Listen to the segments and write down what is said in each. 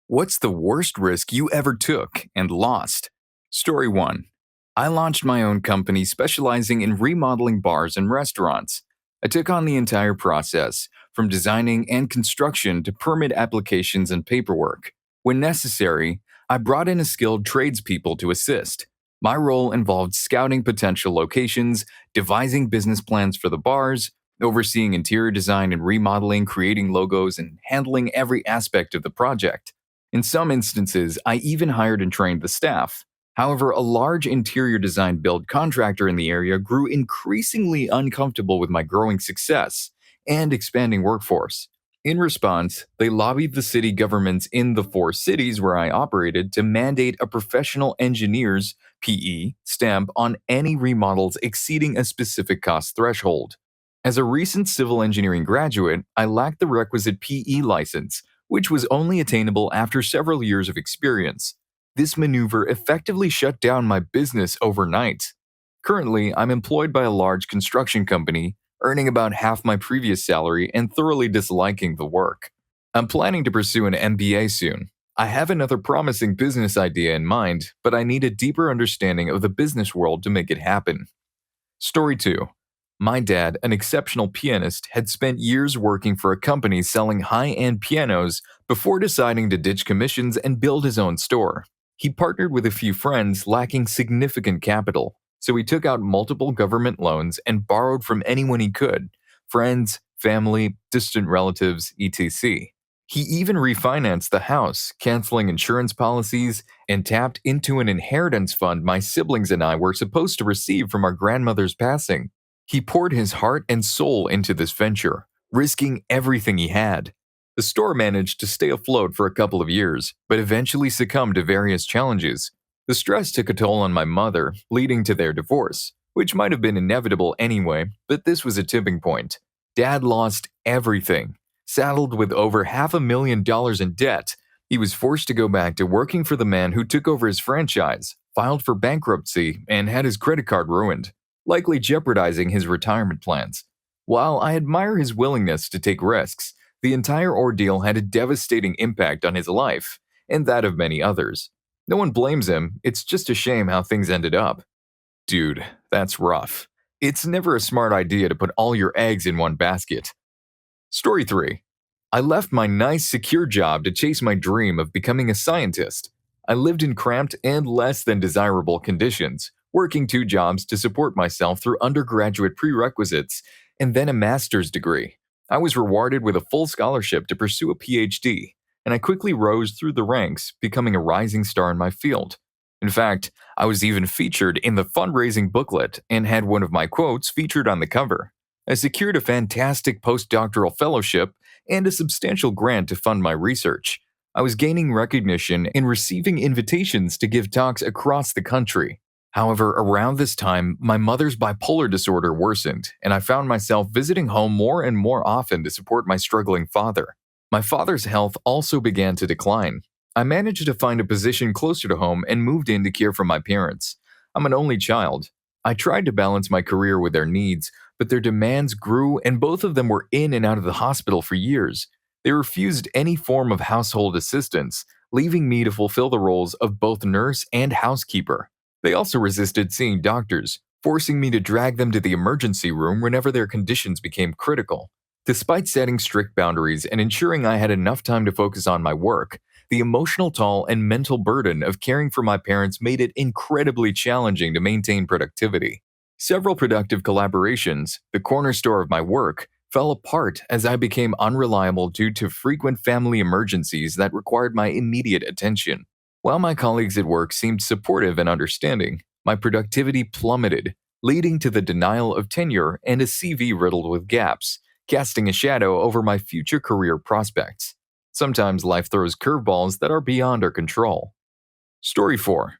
What's the worst risk you ever took and lost? Story 1. I launched my own company specializing in remodeling bars and restaurants. I took on the entire process, from designing and construction to permit applications and paperwork. When necessary, I brought in a skilled tradespeople to assist. My role involved scouting potential locations, devising business plans for the bars, overseeing interior design and remodeling, creating logos, and handling every aspect of the project. In some instances, I even hired and trained the staff. However, a large interior design build contractor in the area grew increasingly uncomfortable with my growing success and expanding workforce. In response, they lobbied the city governments in the 4 cities where I operated to mandate a professional engineer's PE stamp on any remodels exceeding a specific cost threshold. As a recent civil engineering graduate, I lacked the requisite PE license, which was only attainable after several years of experience. This maneuver effectively shut down my business overnight. Currently, I'm employed by a large construction company, earning about half my previous salary and thoroughly disliking the work. I'm planning to pursue an MBA soon. I have another promising business idea in mind, but I need a deeper understanding of the business world to make it happen. Story 2. My dad, an exceptional pianist, had spent years working for a company selling high-end pianos before deciding to ditch commissions and build his own store. He partnered with a few friends lacking significant capital, so he took out multiple government loans and borrowed from anyone he could: friends, family, distant relatives, etc. He even refinanced the house, canceling insurance policies, and tapped into an inheritance fund my siblings and I were supposed to receive from our grandmother's passing. He poured his heart and soul into this venture, risking everything he had. The store managed to stay afloat for a couple of years, but eventually succumbed to various challenges. The stress took a toll on my mother, leading to their divorce, which might have been inevitable anyway, but this was a tipping point. Dad lost everything. Saddled with over $500,000 in debt, he was forced to go back to working for the man who took over his franchise, filed for bankruptcy, and had his credit card ruined, likely jeopardizing his retirement plans. While I admire his willingness to take risks, the entire ordeal had a devastating impact on his life, and that of many others. No one blames him, it's just a shame how things ended up. Dude, that's rough. It's never a smart idea to put all your eggs in one basket. Story 3. I left my nice, secure job to chase my dream of becoming a scientist. I lived in cramped and less than desirable conditions, working 2 jobs to support myself through undergraduate prerequisites and then a master's degree. I was rewarded with a full scholarship to pursue a PhD, and I quickly rose through the ranks, becoming a rising star in my field. In fact, I was even featured in the fundraising booklet and had one of my quotes featured on the cover. I secured a fantastic postdoctoral fellowship and a substantial grant to fund my research. I was gaining recognition and receiving invitations to give talks across the country. However, around this time, my mother's bipolar disorder worsened, and I found myself visiting home more and more often to support my struggling father. My father's health also began to decline. I managed to find a position closer to home and moved in to care for my parents. I'm an only child. I tried to balance my career with their needs, but their demands grew, and both of them were in and out of the hospital for years. They refused any form of household assistance, leaving me to fulfill the roles of both nurse and housekeeper. They also resisted seeing doctors, forcing me to drag them to the emergency room whenever their conditions became critical. Despite setting strict boundaries and ensuring I had enough time to focus on my work, the emotional toll and mental burden of caring for my parents made it incredibly challenging to maintain productivity. Several productive collaborations, the cornerstone of my work, fell apart as I became unreliable due to frequent family emergencies that required my immediate attention. While my colleagues at work seemed supportive and understanding, my productivity plummeted, leading to the denial of tenure and a CV riddled with gaps, casting a shadow over my future career prospects. Sometimes life throws curveballs that are beyond our control. Story 4.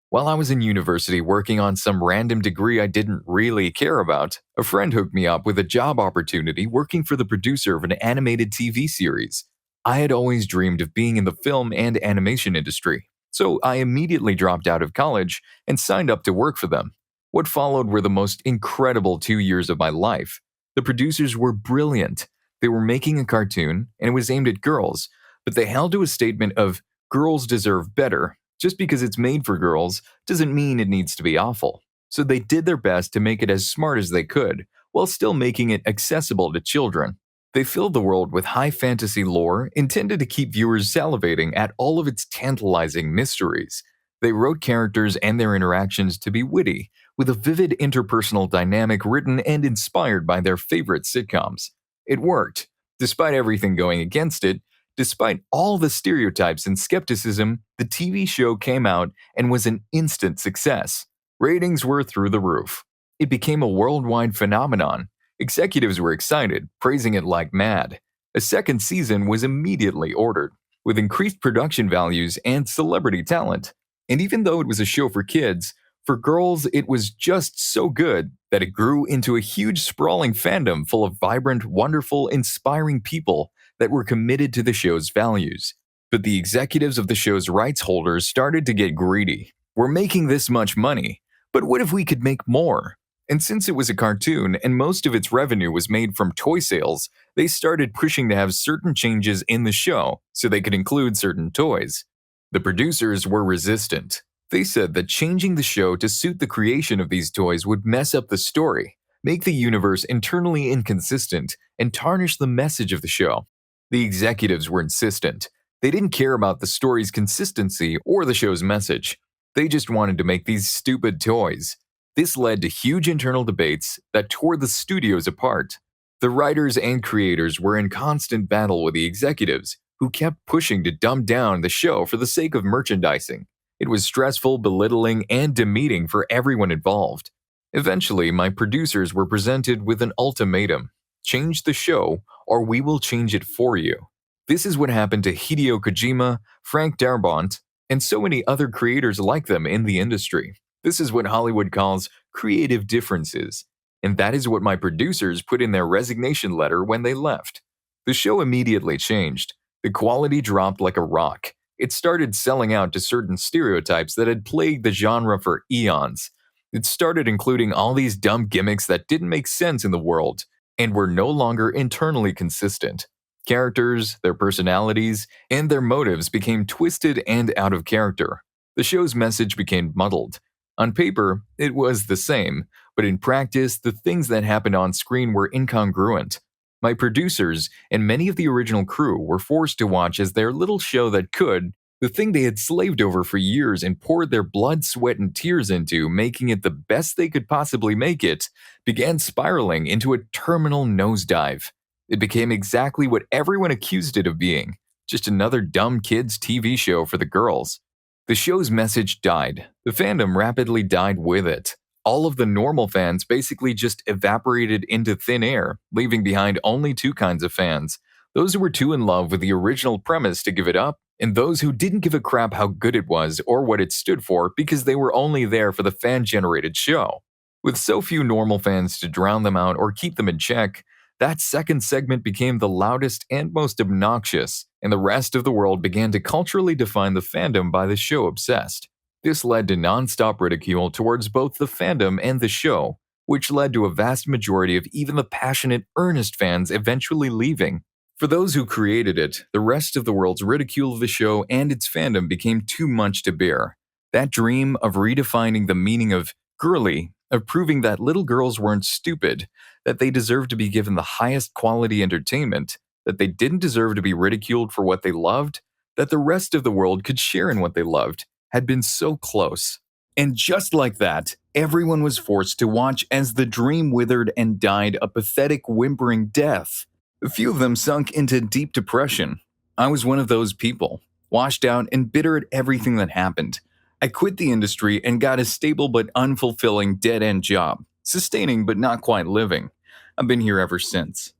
While I was in university working on some random degree I didn't really care about, a friend hooked me up with a job opportunity working for the producer of an animated TV series. I had always dreamed of being in the film and animation industry, so I immediately dropped out of college and signed up to work for them. What followed were the most incredible 2 years of my life. The producers were brilliant. They were making a cartoon, and it was aimed at girls, but they held to a statement of, Girls deserve better. Just because it's made for girls doesn't mean it needs to be awful. So they did their best to make it as smart as they could, while still making it accessible to children. They filled the world with high fantasy lore intended to keep viewers salivating at all of its tantalizing mysteries. They wrote characters and their interactions to be witty, with a vivid interpersonal dynamic written and inspired by their favorite sitcoms. It worked. Despite everything going against it, despite all the stereotypes and skepticism, the TV show came out and was an instant success. Ratings were through the roof. It became a worldwide phenomenon. Executives were excited, praising it like mad. A second season was immediately ordered, with increased production values and celebrity talent. And even though it was a show for kids, for girls it was just so good that it grew into a huge sprawling fandom full of vibrant, wonderful, inspiring people that were committed to the show's values. But the executives of the show's rights holders started to get greedy. We're making this much money, but what if we could make more? And since it was a cartoon and most of its revenue was made from toy sales, they started pushing to have certain changes in the show so they could include certain toys. The producers were resistant. They said that changing the show to suit the creation of these toys would mess up the story, make the universe internally inconsistent, and tarnish the message of the show. The executives were insistent. They didn't care about the story's consistency or the show's message. They just wanted to make these stupid toys. This led to huge internal debates that tore the studios apart. The writers and creators were in constant battle with the executives, who kept pushing to dumb down the show for the sake of merchandising. It was stressful, belittling, and demeaning for everyone involved. Eventually, my producers were presented with an ultimatum: change the show, or we will change it for you. This is what happened to Hideo Kojima, Frank Darabont, and so many other creators like them in the industry. This is what Hollywood calls creative differences, and that is what my producers put in their resignation letter when they left. The show immediately changed. The quality dropped like a rock. It started selling out to certain stereotypes that had plagued the genre for eons. It started including all these dumb gimmicks that didn't make sense in the world and were no longer internally consistent. Characters, their personalities, and their motives became twisted and out of character. The show's message became muddled. On paper, it was the same, but in practice, the things that happened on screen were incongruent. My producers and many of the original crew were forced to watch as their little show that could, the thing they had slaved over for years and poured their blood, sweat, and tears into, making it the best they could possibly make it, began spiraling into a terminal nosedive. It became exactly what everyone accused it of being: just another dumb kids' TV show for the girls. The show's message died. The fandom rapidly died with it. All of the normal fans basically just evaporated into thin air, leaving behind only two kinds of fans: those who were too in love with the original premise to give it up, and those who didn't give a crap how good it was or what it stood for because they were only there for the fan-generated show. With so few normal fans to drown them out or keep them in check, that second segment became the loudest and most obnoxious, and the rest of the world began to culturally define the fandom by the show obsessed. This led to non-stop ridicule towards both the fandom and the show, which led to a vast majority of even the passionate, earnest fans eventually leaving. For those who created it, the rest of the world's ridicule of the show and its fandom became too much to bear. That dream of redefining the meaning of girly, of proving that little girls weren't stupid, that they deserved to be given the highest quality entertainment, that they didn't deserve to be ridiculed for what they loved, that the rest of the world could share in what they loved, had been so close. And just like that, everyone was forced to watch as the dream withered and died a pathetic, whimpering death. A few of them sunk into deep depression. I was one of those people, washed out and bitter at everything that happened. I quit the industry and got a stable but unfulfilling dead-end job, sustaining but not quite living. I've been here ever since.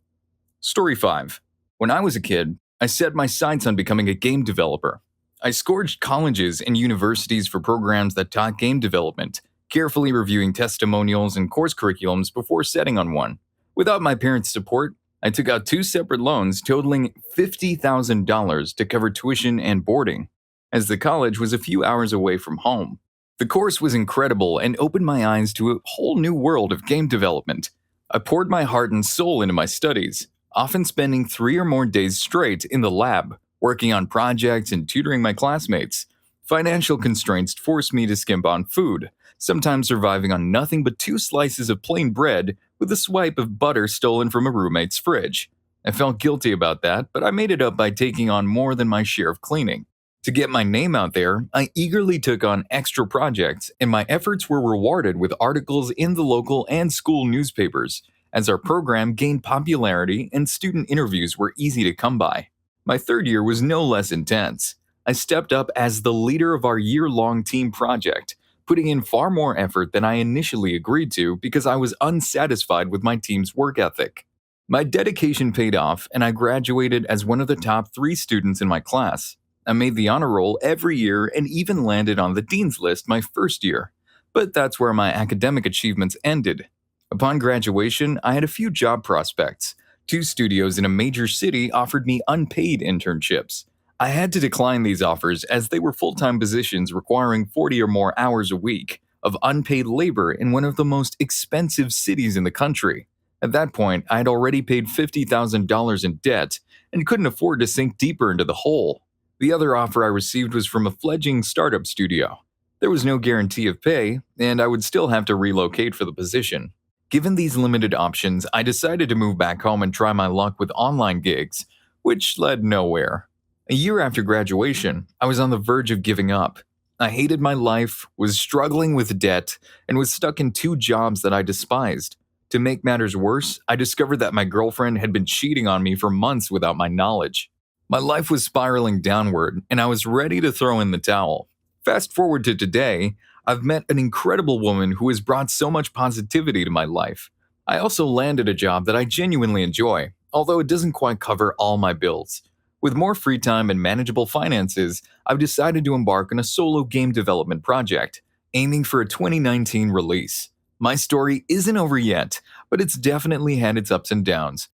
Story 5. When I was a kid, I set my sights on becoming a game developer. I scourged colleges and universities for programs that taught game development, carefully reviewing testimonials and course curriculums before setting on one. Without my parents' support, I took out 2 separate loans totaling $50,000 to cover tuition and boarding, as the college was a few hours away from home. The course was incredible and opened my eyes to a whole new world of game development. I poured my heart and soul into my studies, often spending 3 or more days straight in the lab, working on projects and tutoring my classmates. Financial constraints forced me to skimp on food, sometimes surviving on nothing but 2 slices of plain bread with a swipe of butter stolen from a roommate's fridge. I felt guilty about that, but I made it up by taking on more than my share of cleaning. To get my name out there, I eagerly took on extra projects, and my efforts were rewarded with articles in the local and school newspapers, as our program gained popularity and student interviews were easy to come by. My third year was no less intense. I stepped up as the leader of our year-long team project, putting in far more effort than I initially agreed to because I was unsatisfied with my team's work ethic. My dedication paid off, and I graduated as one of the top 3 students in my class. I made the honor roll every year and even landed on the dean's list my first year. But that's where my academic achievements ended. Upon graduation, I had a few job prospects. 2 studios in a major city offered me unpaid internships. I had to decline these offers as they were full-time positions requiring 40 or more hours a week of unpaid labor in one of the most expensive cities in the country. At that point, I had already paid $50,000 in debt and couldn't afford to sink deeper into the hole. The other offer I received was from a fledgling startup studio. There was no guarantee of pay, and I would still have to relocate for the position. Given these limited options, I decided to move back home and try my luck with online gigs, which led nowhere. A year after graduation, I was on the verge of giving up. I hated my life, was struggling with debt, and was stuck in 2 jobs that I despised. To make matters worse, I discovered that my girlfriend had been cheating on me for months without my knowledge. My life was spiraling downward, and I was ready to throw in the towel. Fast forward to today, I've met an incredible woman who has brought so much positivity to my life. I also landed a job that I genuinely enjoy, although it doesn't quite cover all my bills. With more free time and manageable finances, I've decided to embark on a solo game development project, aiming for a 2019 release. My story isn't over yet, but it's definitely had its ups and downs.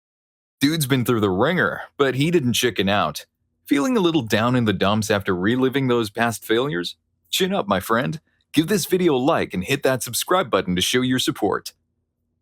Dude's been through the ringer, but he didn't chicken out. Feeling a little down in the dumps after reliving those past failures? Chin up, my friend. Give this video a like and hit that subscribe button to show your support.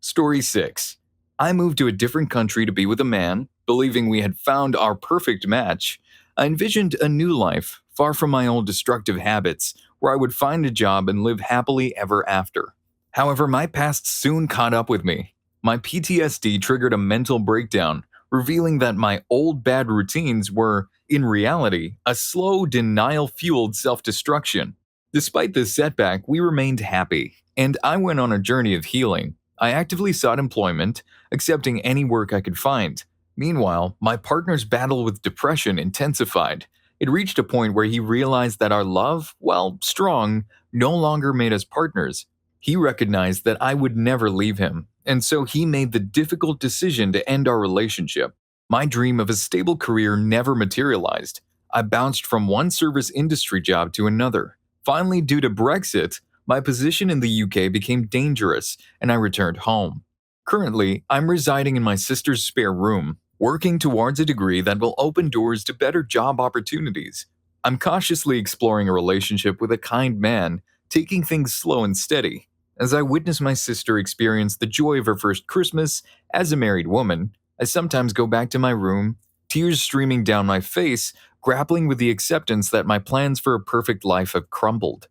Story 6. I moved to a different country to be with a man, believing we had found our perfect match. I envisioned a new life, far from my old destructive habits, where I would find a job and live happily ever after. However, my past soon caught up with me. My PTSD triggered a mental breakdown, revealing that my old bad routines were, in reality, a slow, denial-fueled self-destruction. Despite this setback, we remained happy, and I went on a journey of healing. I actively sought employment, accepting any work I could find. Meanwhile, my partner's battle with depression intensified. It reached a point where he realized that our love, while strong, no longer made us partners. He recognized that I would never leave him, and so he made the difficult decision to end our relationship. My dream of a stable career never materialized. I bounced from one service industry job to another. Finally, due to Brexit, my position in the UK became dangerous, and I returned home. Currently, I'm residing in my sister's spare room, working towards a degree that will open doors to better job opportunities. I'm cautiously exploring a relationship with a kind man, taking things slow and steady. As I witness my sister experience the joy of her first Christmas as a married woman, I sometimes go back to my room, tears streaming down my face, grappling with the acceptance that my plans for a perfect life have crumbled.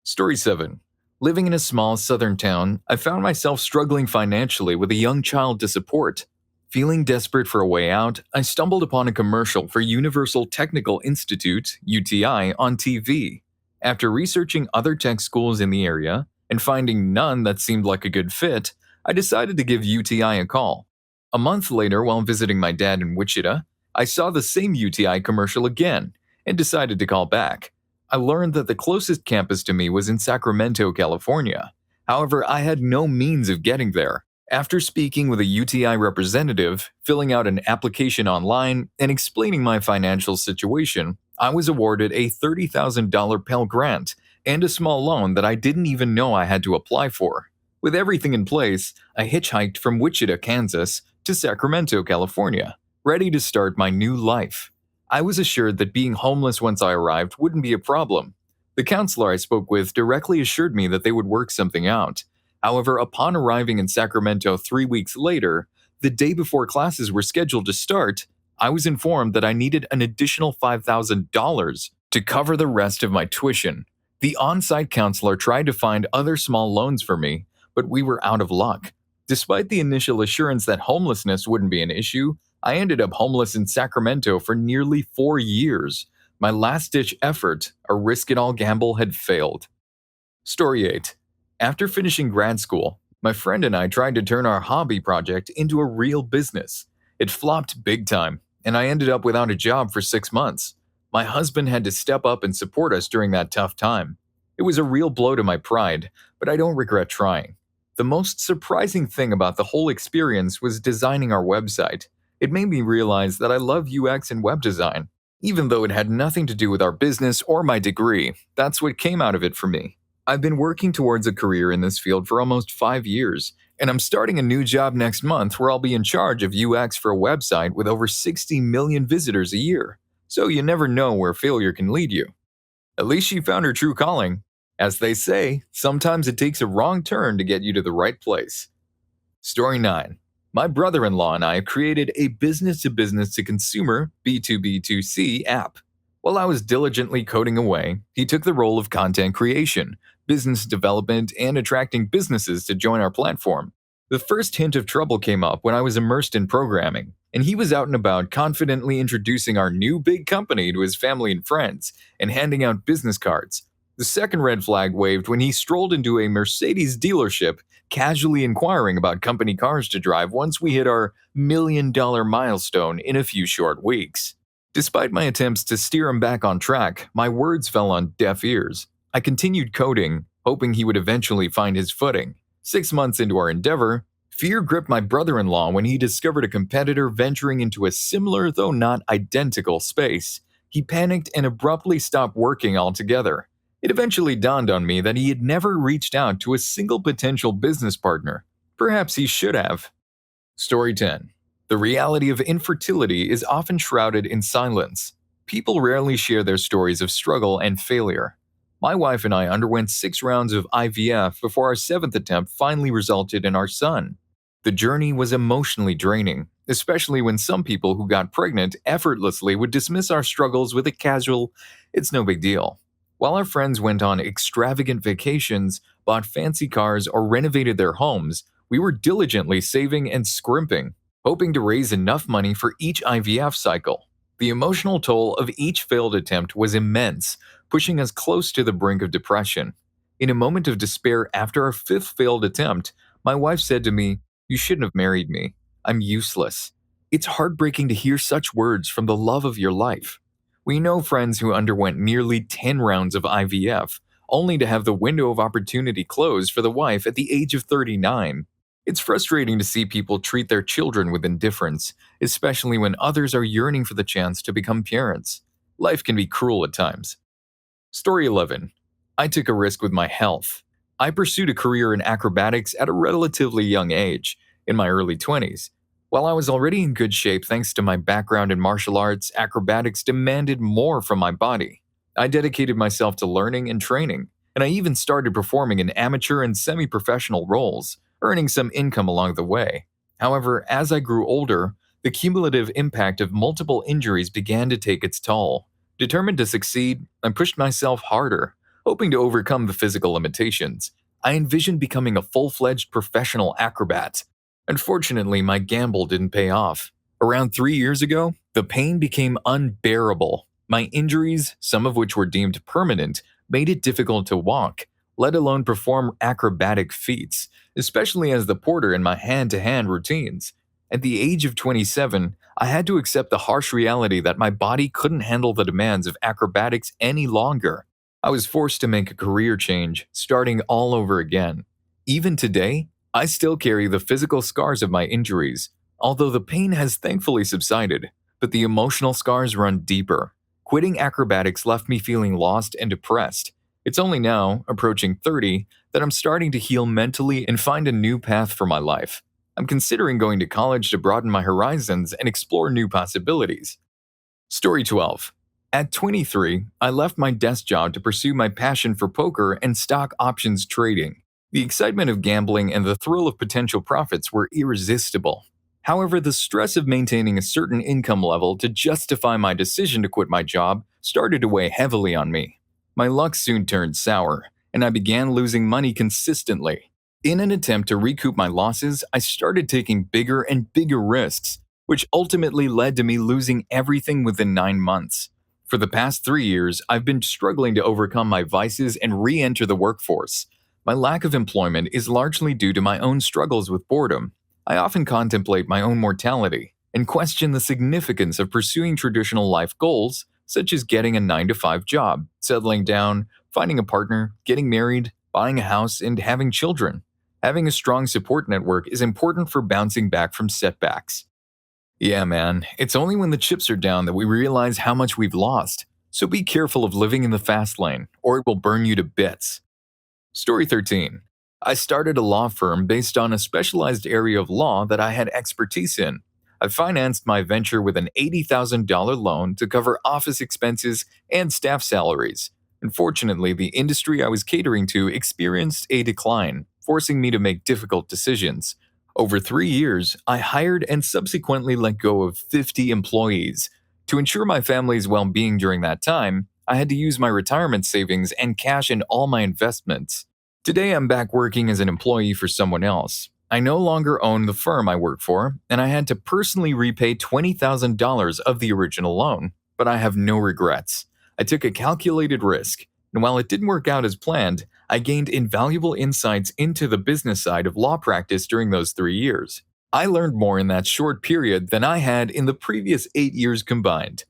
Story 7. Living in a small southern town, I found myself struggling financially with a young child to support. Feeling desperate for a way out, I stumbled upon a commercial for Universal Technical Institute, UTI, on TV. After researching other tech schools in the area, and finding none that seemed like a good fit, I decided to give UTI a call. A month later, while visiting my dad in Wichita, I saw the same UTI commercial again and decided to call back. I learned that the closest campus to me was in Sacramento, California. However, I had no means of getting there. After speaking with a UTI representative, filling out an application online, and explaining my financial situation, I was awarded a $30,000 Pell Grant and a small loan that I didn't even know I had to apply for. With everything in place, I hitchhiked from Wichita, Kansas to Sacramento, California, ready to start my new life. I was assured that being homeless once I arrived wouldn't be a problem. The counselor I spoke with directly assured me that they would work something out. However, upon arriving in Sacramento 3 weeks later, the day before classes were scheduled to start, I was informed that I needed an additional $5,000 to cover the rest of my tuition. The on site counselor tried to find other small loans for me, but we were out of luck. Despite the initial assurance that homelessness wouldn't be an issue, I ended up homeless in Sacramento for nearly 4 years. My last ditch effort, a risk it all gamble, had failed. Story 8. After finishing grad school, my friend and I tried to turn our hobby project into a real business. It flopped big time, and I ended up without a job for 6 months. My husband had to step up and support us during that tough time. It was a real blow to my pride, but I don't regret trying. The most surprising thing about the whole experience was designing our website. It made me realize that I love UX and web design. Even though it had nothing to do with our business or my degree, that's what came out of it for me. I've been working towards a career in this field for almost 5 years, and I'm starting a new job next month where I'll be in charge of UX for a website with over 60 million visitors a year. So you never know where failure can lead you. At least she found her true calling. As they say, sometimes it takes a wrong turn to get you to the right place. Story 9. My brother in law and I created a business to business to consumer B2B2C app. While I was diligently coding away, he took the role of content creation, business development, and attracting businesses to join our platform. The first hint of trouble came up when I was immersed in programming, and he was out and about confidently introducing our new big company to his family and friends and handing out business cards. The second red flag waved when he strolled into a Mercedes dealership, casually inquiring about company cars to drive once we hit our $1 million milestone in a few short weeks. Despite my attempts to steer him back on track, my words fell on deaf ears. I continued coding, hoping he would eventually find his footing. 6 months into our endeavor, fear gripped my brother-in-law when he discovered a competitor venturing into a similar, though not identical, space. He panicked and abruptly stopped working altogether. It eventually dawned on me that he had never reached out to a single potential business partner. Perhaps he should have. Story 10. The reality of infertility is often shrouded in silence. People rarely share their stories of struggle and failure. My wife and I underwent 6 rounds of IVF before our 7th attempt finally resulted in our son. The journey was emotionally draining, especially when some people who got pregnant effortlessly would dismiss our struggles with a casual, "It's no big deal." While our friends went on extravagant vacations, bought fancy cars, or renovated their homes, we were diligently saving and scrimping, hoping to raise enough money for each IVF cycle. The emotional toll of each failed attempt was immense, pushing us close to the brink of depression. In a moment of despair after our 5th failed attempt, my wife said to me, "You shouldn't have married me. I'm useless." It's heartbreaking to hear such words from the love of your life. We know friends who underwent nearly 10 rounds of IVF, only to have the window of opportunity close for the wife at the age of 39. It's frustrating to see people treat their children with indifference, especially when others are yearning for the chance to become parents. Life can be cruel at times. Story 11. I took a risk with my health. I pursued a career in acrobatics at a relatively young age, in my early 20s. While I was already in good shape thanks to my background in martial arts, acrobatics demanded more from my body. I dedicated myself to learning and training, and I even started performing in amateur and semi-professional roles, earning some income along the way. However, as I grew older, the cumulative impact of multiple injuries began to take its toll. Determined to succeed, I pushed myself harder, hoping to overcome the physical limitations. I envisioned becoming a full-fledged professional acrobat. Unfortunately, my gamble didn't pay off. Around 3 years ago, the pain became unbearable. My injuries, some of which were deemed permanent, made it difficult to walk, let alone perform acrobatic feats, especially as the porter in my hand-to-hand routines. At the age of 27, I had to accept the harsh reality that my body couldn't handle the demands of acrobatics any longer. I was forced to make a career change, starting all over again. Even today, I still carry the physical scars of my injuries, although the pain has thankfully subsided, but the emotional scars run deeper. Quitting acrobatics left me feeling lost and depressed. It's only now, approaching 30, that I'm starting to heal mentally and find a new path for my life. I'm considering going to college to broaden my horizons and explore new possibilities. Story 12. At 23, I left my desk job to pursue my passion for poker and stock options trading. The excitement of gambling and the thrill of potential profits were irresistible. However, the stress of maintaining a certain income level to justify my decision to quit my job started to weigh heavily on me. My luck soon turned sour, and I began losing money consistently. In an attempt to recoup my losses, I started taking bigger and bigger risks, which ultimately led to me losing everything within 9 months. For the past 3 years, I've been struggling to overcome my vices and re enter the workforce. My lack of employment is largely due to my own struggles with boredom. I often contemplate my own mortality and question the significance of pursuing traditional life goals, such as getting a 9 to 5 job, settling down, finding a partner, getting married, buying a house, and having children. Having a strong support network is important for bouncing back from setbacks. Yeah, man, it's only when the chips are down that we realize how much we've lost. So be careful of living in the fast lane, or it will burn you to bits. Story 13. I started a law firm based on a specialized area of law that I had expertise in. I financed my venture with an $80,000 loan to cover office expenses and staff salaries. Unfortunately, the industry I was catering to experienced a decline, forcing me to make difficult decisions. Over 3 years, I hired and subsequently let go of 50 employees. To ensure my family's well being during that time, I had to use my retirement savings and cash in all my investments. Today, I'm back working as an employee for someone else. I no longer own the firm I work for, and I had to personally repay $20,000 of the original loan, but I have no regrets. I took a calculated risk, and while it didn't work out as planned, I gained invaluable insights into the business side of law practice during those 3 years. I learned more in that short period than I had in the previous 8 years combined.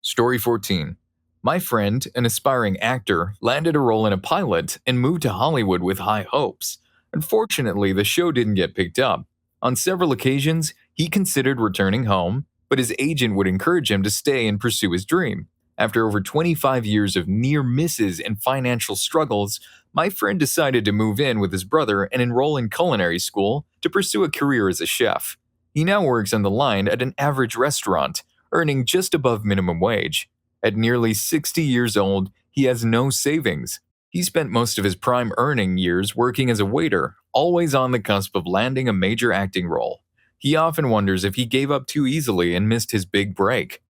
Story 14. My friend, an aspiring actor, landed a role in a pilot and moved to Hollywood with high hopes. Unfortunately, the show didn't get picked up. On several occasions, he considered returning home, but his agent would encourage him to stay and pursue his dream. After over 25 years of near misses and financial struggles, my friend decided to move in with his brother and enroll in culinary school to pursue a career as a chef. He now works on the line at an average restaurant, earning just above minimum wage. At nearly 60 years old, he has no savings. He spent most of his prime earning years working as a waiter, always on the cusp of landing a major acting role. He often wonders if he gave up too easily and missed his big break.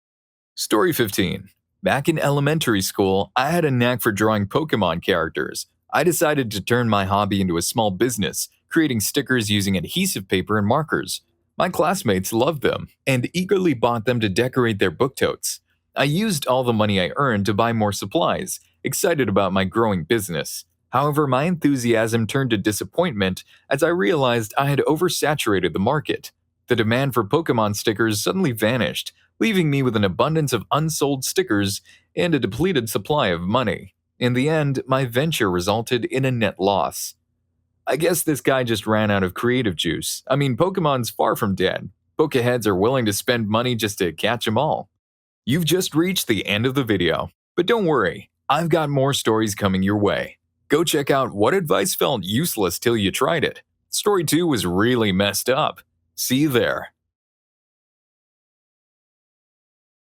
Story 15. Back in elementary school, I had a knack for drawing Pokemon characters. I decided to turn my hobby into a small business, creating stickers using adhesive paper and markers. My classmates loved them and eagerly bought them to decorate their book totes. I used all the money I earned to buy more supplies, excited about my growing business. However, my enthusiasm turned to disappointment as I realized I had oversaturated the market. The demand for Pokemon stickers suddenly vanished, leaving me with an abundance of unsold stickers and a depleted supply of money. In the end, my venture resulted in a net loss. I guess this guy just ran out of creative juice. I mean, Pokemon's far from dead. Pokeheads are willing to spend money just to catch them all. You've just reached the end of the video, but don't worry, I've got more stories coming your way. Go check out What Advice Felt Useless Till You Tried It. Story 2 was really messed up. See you there.